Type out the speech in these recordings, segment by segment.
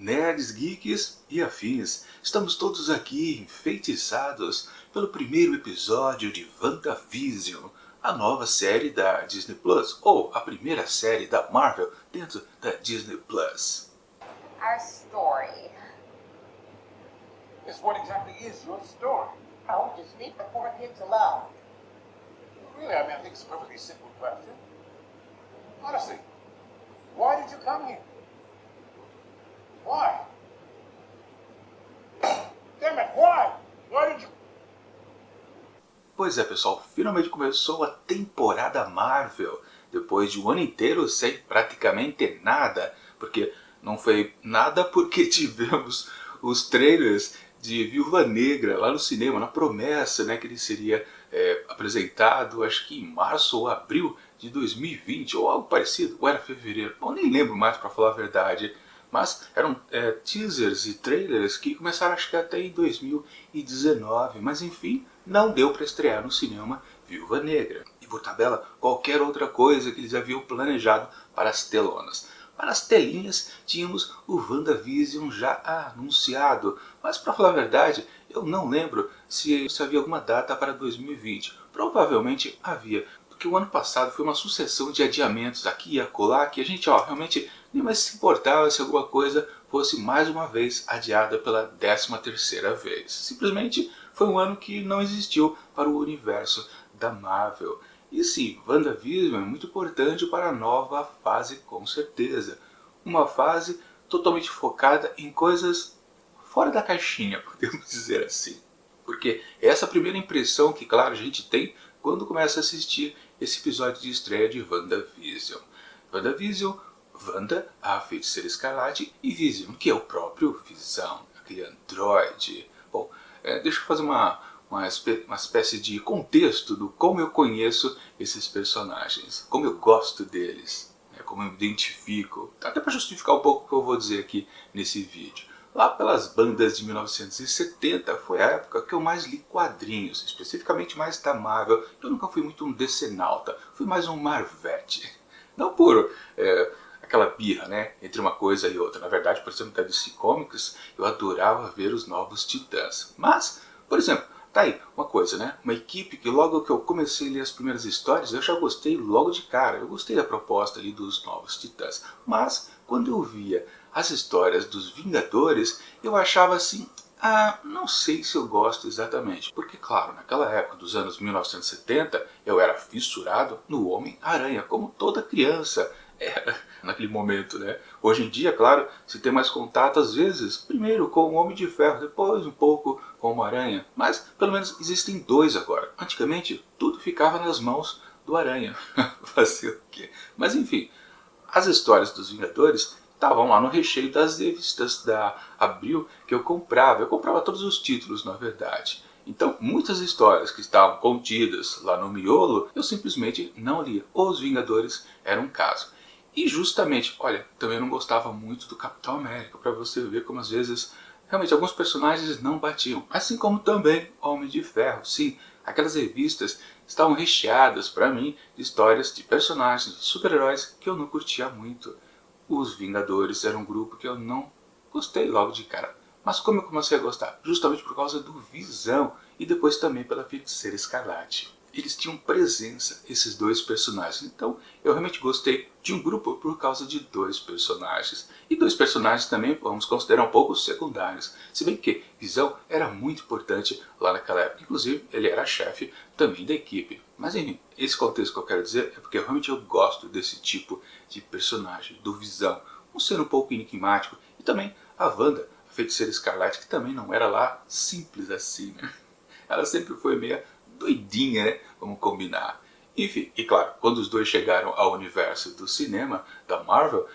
nerds, geeks e afins. Estamos todos aqui enfeitiçados pelo primeiro episódio de WandaVision, a nova série da Disney Plus, ou a primeira série da Marvel dentro da Disney Plus. Our story. Yes, what exactly is your story? Oh, just leave the poor kids alone. Really, I think it's a perfectly simple question. Honestly, why did you come here? Why? Damn it, why? Why did you... Pois é, pessoal, finalmente começou a temporada Marvel, depois de um ano inteiro sem praticamente nada, porque não foi nada porque tivemos os trailers de Viúva Negra lá no cinema, na promessa, né, que ele seria apresentado, acho que em março ou abril de 2020, ou algo parecido, ou era fevereiro, eu nem lembro mais para falar a verdade. Mas eram teasers e trailers que começaram acho que até em 2019, mas enfim, não deu para estrear no cinema Viúva Negra. E por tabela, qualquer outra coisa que eles haviam planejado para as telonas. Para as telinhas, tínhamos o WandaVision já anunciado, mas para falar a verdade, eu não lembro se havia alguma data para 2020. Provavelmente havia, porque o ano passado foi uma sucessão de adiamentos aqui e acolá, que a gente realmente nem mais se importava se alguma coisa fosse mais uma vez adiada pela 13ª vez. Simplesmente foi um ano que não existiu para o universo da Marvel. E sim, WandaVision é muito importante para a nova fase, com certeza. Uma fase totalmente focada em coisas fora da caixinha, podemos dizer assim. Porque essa é a primeira impressão que, claro, a gente tem quando começa a assistir esse episódio de estreia de WandaVision. WandaVision, Wanda, a Feiticeira Escarlate, e Vision, que é o próprio Visão, aquele androide. Bom, deixa eu fazer uma espécie de contexto do como eu conheço esses personagens, como eu gosto deles, como eu me identifico, até para justificar um pouco o que eu vou dizer aqui nesse vídeo. Lá pelas bandas de 1970 foi a época que eu mais li quadrinhos, especificamente mais da Marvel. Eu nunca fui muito um decenalta, fui mais um Marvete. Não por aquela birra, né, entre uma coisa e outra. Na verdade, por exemplo, da DC Comics, eu adorava ver os Novos Titãs. Mas, por exemplo, tá aí uma coisa, né, uma equipe que logo que eu comecei a ler as primeiras histórias, eu já gostei logo de cara. Eu gostei da proposta ali dos Novos Titãs. Mas, quando eu via as histórias dos Vingadores, eu achava assim, não sei se eu gosto exatamente. Porque, claro, naquela época dos anos 1970, eu era fissurado no Homem-Aranha, como toda criança era naquele momento, né? Hoje em dia, claro, se tem mais contato às vezes, primeiro com o Homem de Ferro, depois um pouco com o Aranha. Mas, pelo menos, existem dois agora. Antigamente, tudo ficava nas mãos do Aranha. Fazer o quê? Mas, enfim, as histórias dos Vingadores estavam lá no recheio das revistas da Abril que eu comprava. Eu comprava todos os títulos, na verdade. Então, muitas histórias que estavam contidas lá no miolo, eu simplesmente não lia. Os Vingadores eram um caso. E justamente, olha, também não gostava muito do Capitão América, para você ver como às vezes realmente alguns personagens não batiam. Assim como também Homem de Ferro. Sim, aquelas revistas estavam recheadas para mim de histórias de personagens, de super-heróis que eu não curtia muito. Os Vingadores eram um grupo que eu não gostei logo de cara. Mas como eu comecei a gostar? Justamente por causa do Visão e depois também pela Feiticeira Escarlate. Eles tinham presença, esses dois personagens. Então eu realmente gostei de um grupo por causa de dois personagens. E dois personagens também vamos considerar um pouco secundários. Se bem que Visão era muito importante lá naquela época. Inclusive ele era chefe também da equipe. Mas enfim, esse contexto que eu quero dizer é porque realmente eu gosto desse tipo de personagem, do Visão. Um ser um pouco enigmático. E também a Wanda, a Feiticeira Escarlate, que também não era lá simples assim, né? Ela sempre foi meio doidinha, né? Vamos combinar. Enfim, e claro, quando os dois chegaram ao universo do cinema, da Marvel,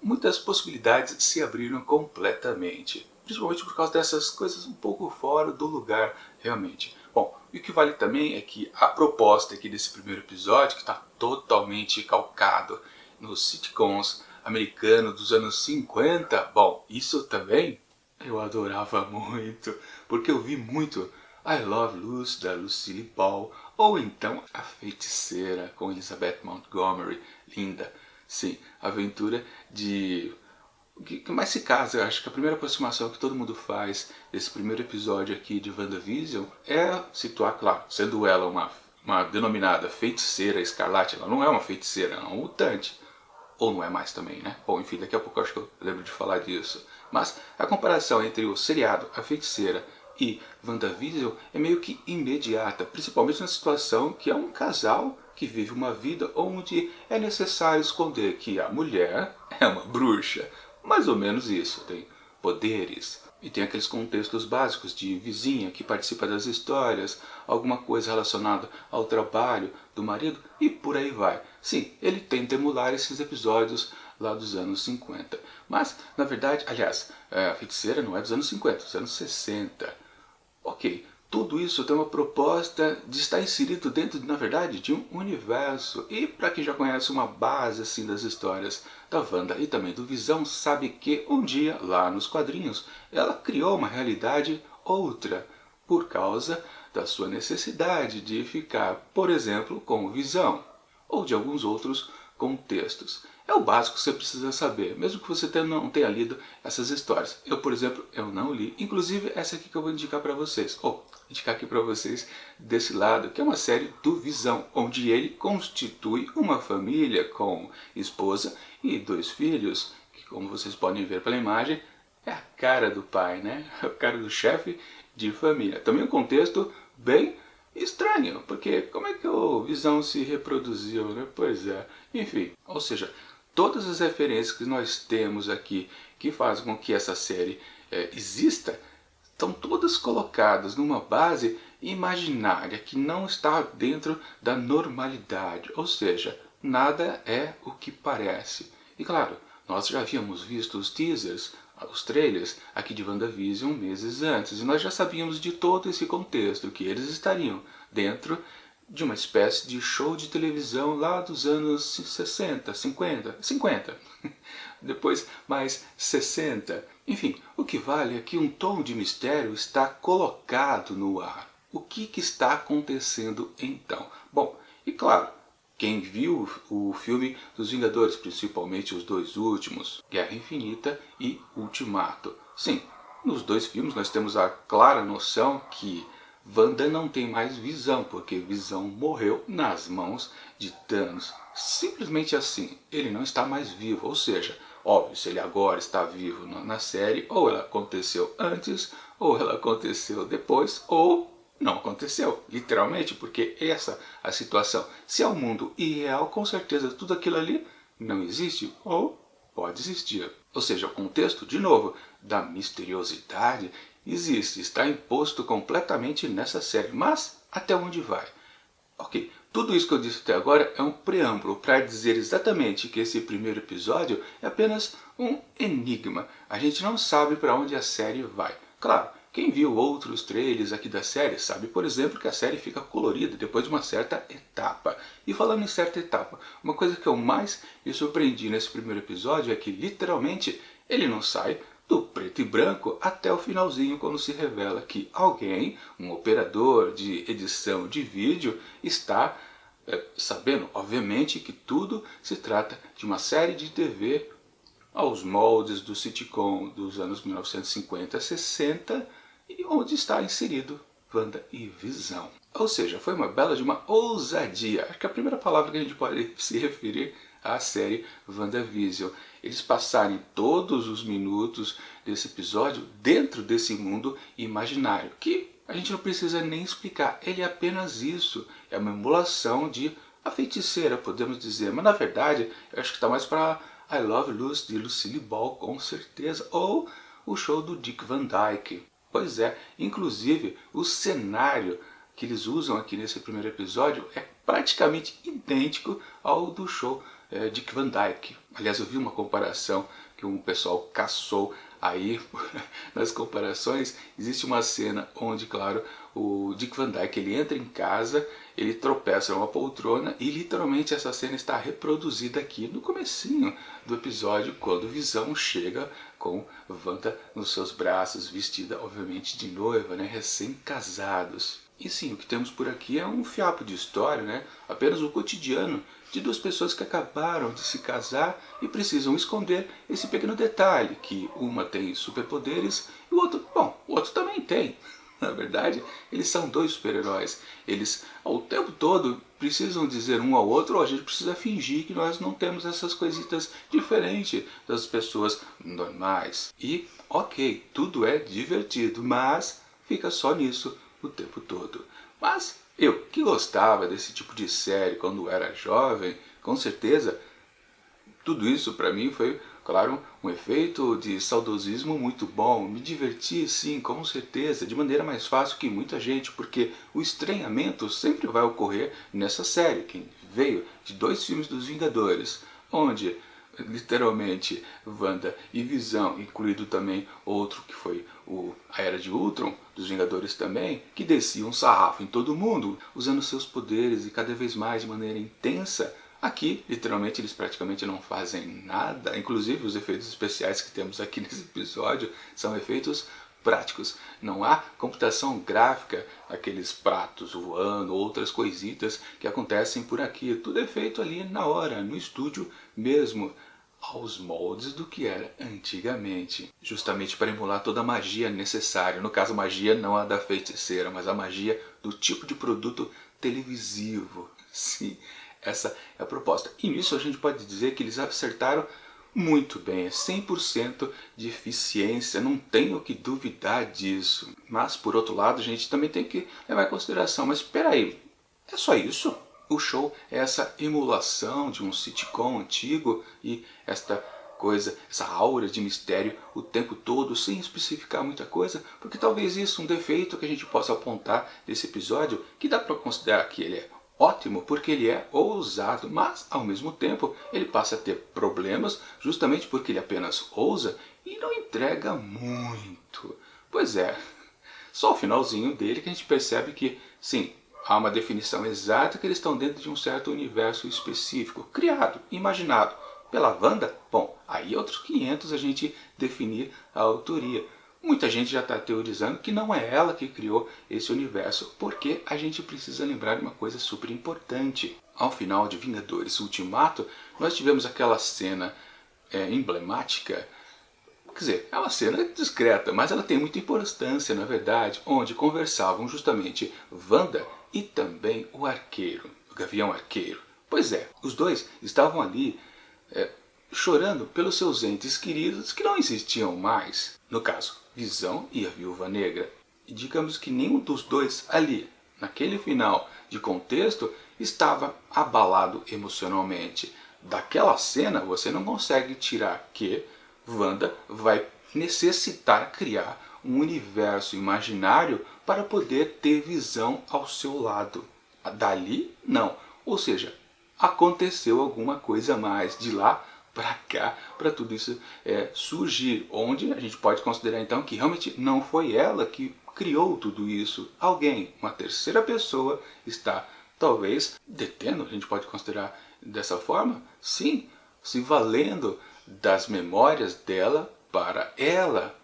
muitas possibilidades se abriram completamente. Principalmente por causa dessas coisas um pouco fora do lugar, realmente. Bom, e o que vale também é que a proposta aqui desse primeiro episódio, que está totalmente calcado nos sitcoms americanos dos anos 50, bom, isso também eu adorava muito, porque eu vi muito I Love Lucy, da Lucille Ball, ou então A Feiticeira, com Elizabeth Montgomery, linda. Sim, a aventura de O que mais se casa, eu acho que a primeira aproximação que todo mundo faz desse primeiro episódio aqui de WandaVision é situar, claro, sendo ela uma denominada feiticeira escarlate, ela não é uma feiticeira, ela é um mutante. Ou não é mais também, né? Bom, enfim, daqui a pouco eu acho que eu lembro de falar disso. Mas a comparação entre o seriado A Feiticeira e WandaVision é meio que imediata, principalmente na situação que é um casal que vive uma vida onde é necessário esconder que a mulher é uma bruxa. Mais ou menos isso, tem poderes. E tem aqueles contextos básicos de vizinha que participa das histórias, alguma coisa relacionada ao trabalho do marido e por aí vai. Sim, ele tenta emular esses episódios lá dos anos 50. Mas, na verdade, aliás, a Feiticeira não é dos anos 50, dos anos 60. Ok, tudo isso tem uma proposta de estar inserido dentro, na verdade, de um universo. E para quem já conhece uma base assim das histórias da Wanda e também do Visão, sabe que um dia, lá nos quadrinhos, ela criou uma realidade outra, por causa da sua necessidade de ficar, por exemplo, com o Visão, ou de alguns outros contextos. É o básico que você precisa saber, mesmo que você não tenha lido essas histórias. Eu, por exemplo, eu não li. Inclusive, essa aqui que eu vou indicar para vocês. Ou, indicar aqui para vocês desse lado, que é uma série do Visão, onde ele constitui uma família com esposa e 2 filhos, que como vocês podem ver pela imagem, é a cara do pai, né? A cara do chefe de família. Também um contexto bem estranho, porque como é que o Visão se reproduziu, né? Pois é, enfim, ou seja, todas as referências que nós temos aqui que fazem com que essa série exista, estão todas colocadas numa base imaginária que não está dentro da normalidade, ou seja, nada é o que parece. E claro, nós já havíamos visto os teasers, os trailers aqui de WandaVision meses antes, e nós já sabíamos de todo esse contexto, que eles estariam dentro de uma espécie de show de televisão lá dos anos 60, 50, depois mais 60. Enfim, o que vale é que um tom de mistério está colocado no ar. O que está acontecendo então? Bom, e claro, quem viu o filme dos Vingadores, principalmente os 2 últimos, Guerra Infinita e Ultimato. Sim, nos 2 filmes nós temos a clara noção que Wanda não tem mais Visão, porque Visão morreu nas mãos de Thanos. Simplesmente assim, ele não está mais vivo, ou seja, óbvio, se ele agora está vivo na série, ou ela aconteceu antes, ou ela aconteceu depois, ou não aconteceu, literalmente, porque essa é a situação. Se é um mundo irreal, com certeza tudo aquilo ali não existe, ou pode existir. Ou seja, o contexto, de novo, da misteriosidade existe, está imposto completamente nessa série. Mas até onde vai? Ok, tudo isso que eu disse até agora é um preâmbulo para dizer exatamente que esse primeiro episódio é apenas um enigma. A gente não sabe para onde a série vai. Claro, quem viu outros trailers aqui da série sabe, por exemplo, que a série fica colorida depois de uma certa etapa. E falando em certa etapa, uma coisa que eu mais me surpreendi nesse primeiro episódio é que literalmente ele não sai do preto e branco até o finalzinho, quando se revela que alguém, um operador de edição de vídeo, está sabendo, obviamente, que tudo se trata de uma série de TV aos moldes do sitcom dos anos 1950 a 60, e onde está inserido Wanda e Visão. Ou seja, foi uma bela de uma ousadia. Acho que a primeira palavra que a gente pode se referir à série WandaVision. Eles passarem todos os minutos desse episódio dentro desse mundo imaginário, que a gente não precisa nem explicar, ele é apenas isso, é uma emulação de A Feiticeira, podemos dizer, mas na verdade eu acho que está mais para I Love Lucy, de Lucille Ball, com certeza, ou o show do Dick Van Dyke. Pois é, inclusive o cenário que eles usam aqui nesse primeiro episódio é praticamente idêntico ao do show Dick Van Dyke. Aliás, eu vi uma comparação que um pessoal caçou aí nas comparações. Existe uma cena onde, claro, o Dick Van Dyke ele entra em casa, ele tropeça numa poltrona e literalmente essa cena está reproduzida aqui no comecinho do episódio, quando Visão chega com Wanda nos seus braços, vestida obviamente de noiva, né, recém-casados. E sim, o que temos por aqui é um fiapo de história, né? Apenas o cotidiano de duas pessoas que acabaram de se casar e precisam esconder esse pequeno detalhe, que uma tem superpoderes e o outro, bom, o outro também tem. Na verdade, eles são dois super-heróis. Eles, ao tempo todo, precisam dizer um ao outro, ou a gente precisa fingir que nós não temos essas coisitas diferentes das pessoas normais. E, ok, tudo é divertido, mas fica só nisso o tempo todo. Mas eu, que gostava desse tipo de série quando era jovem, com certeza, tudo isso para mim foi, claro, um efeito de saudosismo muito bom. Me diverti, sim, com certeza, de maneira mais fácil que muita gente, porque o estranhamento sempre vai ocorrer nessa série, que veio de dois filmes dos Vingadores, onde literalmente Wanda e Visão, incluído também outro que foi a Era de Ultron, dos Vingadores também, que desciam um sarrafo em todo mundo, usando seus poderes e cada vez mais de maneira intensa. Aqui, literalmente, eles praticamente não fazem nada, inclusive os efeitos especiais que temos aqui nesse episódio são efeitos práticos. Não há computação gráfica, aqueles pratos voando, outras coisitas que acontecem por aqui. Tudo é feito ali na hora, no estúdio mesmo, aos moldes do que era antigamente, justamente para emular toda a magia necessária. No caso, magia não a da feiticeira, mas a magia do tipo de produto televisivo. Sim, essa é a proposta. E nisso a gente pode dizer que eles acertaram muito bem, é 100% de eficiência, não tenho que duvidar disso. Mas, por outro lado, a gente também tem que levar em consideração, mas espera aí, é só isso? O show é essa emulação de um sitcom antigo e esta coisa, essa aura de mistério o tempo todo, sem especificar muita coisa, porque talvez isso é um defeito que a gente possa apontar desse episódio, que dá para considerar que ele é ótimo porque ele é ousado, mas ao mesmo tempo ele passa a ter problemas justamente porque ele apenas ousa e não entrega muito. Pois é, só o finalzinho dele que a gente percebe que, sim, há uma definição exata que eles estão dentro de um certo universo específico, criado, imaginado pela Wanda. Bom, aí outros 500 a gente definir a autoria. Muita gente já está teorizando que não é ela que criou esse universo, porque a gente precisa lembrar de uma coisa super importante. Ao final de Vingadores Ultimato, nós tivemos aquela cena emblemática. Quer dizer, é uma cena discreta, mas ela tem muita importância, na verdade, onde conversavam justamente Wanda e também o Arqueiro, o Gavião Arqueiro. Pois é, os dois estavam ali chorando pelos seus entes queridos que não existiam mais. No caso, Visão e a Viúva Negra. E digamos que nenhum dos dois ali, naquele final de contexto, estava abalado emocionalmente. Daquela cena você não consegue tirar que Wanda vai necessitar criar um universo imaginário para poder ter Visão ao seu lado. Dali, não. Ou seja, aconteceu alguma coisa a mais de lá para cá, para tudo isso surgir, onde a gente pode considerar então que realmente não foi ela que criou tudo isso. Alguém, uma terceira pessoa, está talvez detendo, a gente pode considerar dessa forma, sim, se valendo das memórias dela para ela.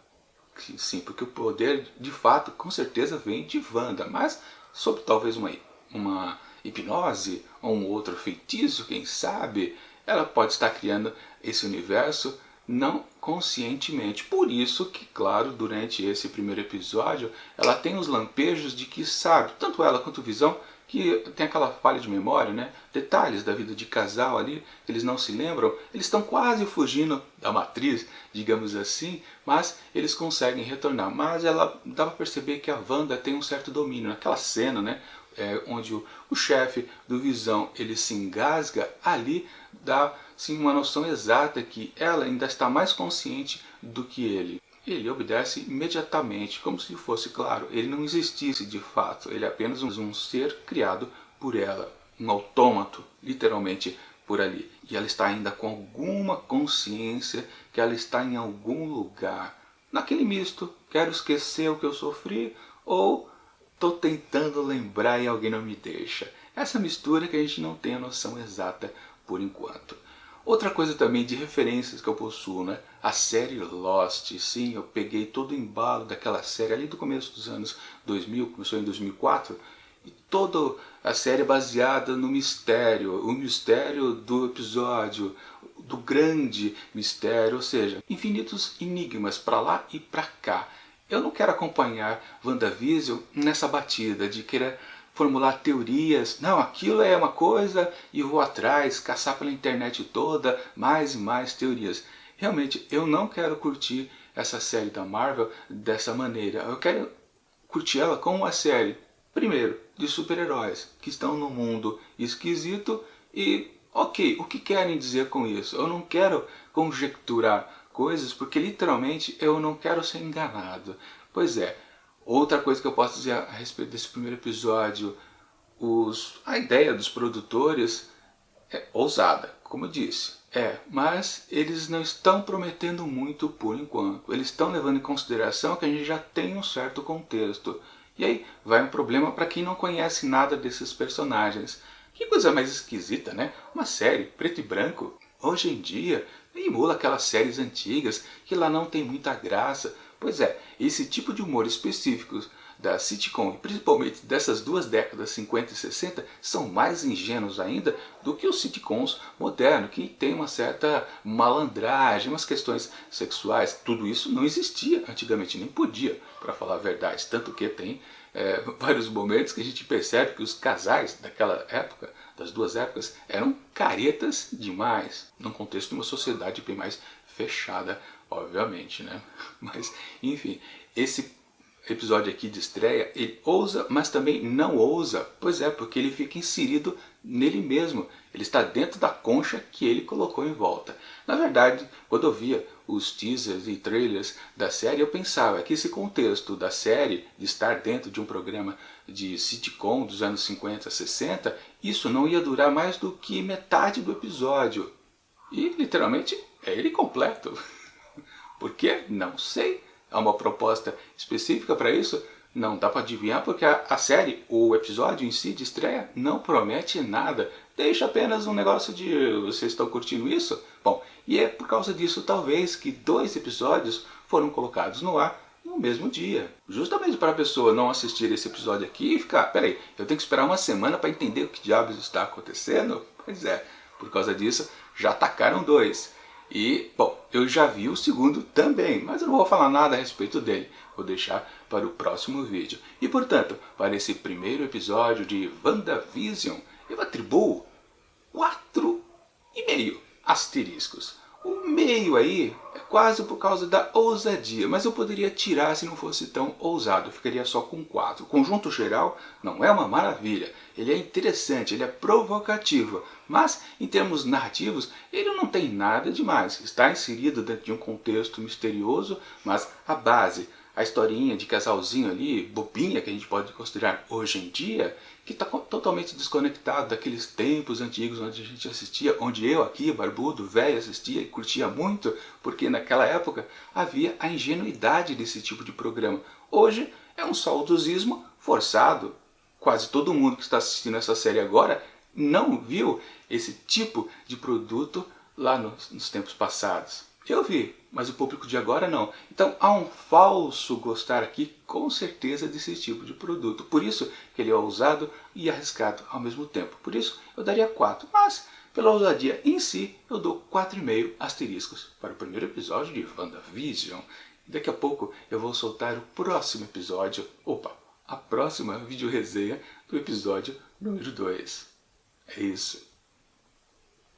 Sim, porque o poder de fato com certeza vem de Wanda, mas sob talvez uma hipnose ou um outro feitiço, quem sabe, ela pode estar criando esse universo não conscientemente. Por isso que, claro, durante esse primeiro episódio, ela tem os lampejos de que sabe, tanto ela quanto o Visão, que tem aquela falha de memória, né? Detalhes da vida de casal ali, que eles não se lembram, eles estão quase fugindo da matriz, digamos assim, mas eles conseguem retornar. Mas ela dá para perceber que a Wanda tem um certo domínio. Naquela cena, né? Onde o chefe do Visão ele se engasga, ali dá sim uma noção exata que ela ainda está mais consciente do que ele. Ele obedece imediatamente, como se fosse, claro, ele não existisse de fato, ele é apenas um ser criado por ela, um autômato, literalmente, por ali. E ela está ainda com alguma consciência que ela está em algum lugar, naquele misto, quero esquecer o que eu sofri, ou estou tentando lembrar e alguém não me deixa. Essa mistura que a gente não tem a noção exata por enquanto. Outra coisa também de referências que eu possuo, né? A série Lost. Sim, eu peguei todo o embalo daquela série ali do começo dos anos 2000, começou em 2004, e toda a série é baseada no mistério, o mistério do episódio, do grande mistério, ou seja, infinitos enigmas para lá e para cá. Eu não quero acompanhar WandaVision nessa batida de querer formular teorias, não, aquilo é uma coisa e vou atrás, caçar pela internet toda, mais e mais teorias. Realmente, eu não quero curtir essa série da Marvel dessa maneira. Eu quero curtir ela como uma série, primeiro, de super-heróis, que estão num mundo esquisito e, ok, o que querem dizer com isso? Eu não quero conjecturar coisas, porque literalmente eu não quero ser enganado. Pois é. Outra coisa que eu posso dizer a respeito desse primeiro episódio, a ideia dos produtores é ousada, como eu disse. Mas eles não estão prometendo muito por enquanto. Eles estão levando em consideração que a gente já tem um certo contexto. E aí vai um problema para quem não conhece nada desses personagens. Que coisa mais esquisita, né? Uma série preto e branco. Hoje em dia emula aquelas séries antigas que lá não tem muita graça. Pois é, esse tipo de humor específico da sitcom, e principalmente dessas duas décadas, 50 e 60, são mais ingênuos ainda do que os sitcoms modernos, que tem uma certa malandragem, umas questões sexuais. Tudo isso não existia antigamente, nem podia, para falar a verdade. Tanto que tem vários momentos que a gente percebe que os casais daquela época, das duas épocas, eram caretas demais, num contexto de uma sociedade bem mais fechada, obviamente, né? Mas, enfim, esse episódio aqui de estreia, ele ousa, mas também não ousa. Pois é, porque ele fica inserido nele mesmo. Ele está dentro da concha que ele colocou em volta. Na verdade, quando eu via os teasers e trailers da série, eu pensava que esse contexto da série, de estar dentro de um programa de sitcom dos anos 50, 60, isso não ia durar mais do que metade do episódio. E, literalmente, é ele completo. Por quê? Não sei. Há uma proposta específica para isso? Não dá para adivinhar, porque a série, o episódio em si de estreia, não promete nada. Deixa apenas um negócio de vocês estão curtindo isso? Bom, e é por causa disso talvez que 2 episódios foram colocados no ar no mesmo dia. Justamente para a pessoa não assistir esse episódio aqui e ficar, peraí, eu tenho que esperar uma semana para entender o que diabos está acontecendo? Pois é, por causa disso já atacaram 2. E, bom, eu já vi o segundo também, mas eu não vou falar nada a respeito dele. Vou deixar para o próximo vídeo. E, portanto, para esse primeiro episódio de WandaVision, eu atribuo 4,5 asteriscos. O meio aí é quase por causa da ousadia, mas eu poderia tirar se não fosse tão ousado, eu ficaria só com 4. O conjunto geral não é uma maravilha, ele é interessante, ele é provocativo, mas em termos narrativos ele não tem nada demais. Está inserido dentro de um contexto misterioso, mas a base, a historinha de casalzinho ali, bobinha que a gente pode considerar hoje em dia, que está totalmente desconectado daqueles tempos antigos onde a gente assistia, onde eu aqui, barbudo, velho, assistia e curtia muito, porque naquela época havia a ingenuidade desse tipo de programa. Hoje é um saudosismo forçado. Quase todo mundo que está assistindo essa série agora não viu esse tipo de produto lá nos tempos passados. Eu vi, mas o público de agora não. Então há um falso gostar aqui, com certeza, desse tipo de produto. Por isso que ele é ousado e arriscado ao mesmo tempo. Por isso eu daria 4, mas pela ousadia em si eu dou 4,5 asteriscos para o primeiro episódio de WandaVision. Daqui a pouco eu vou soltar o próximo episódio, a próxima videoresenha do episódio número 2. É isso.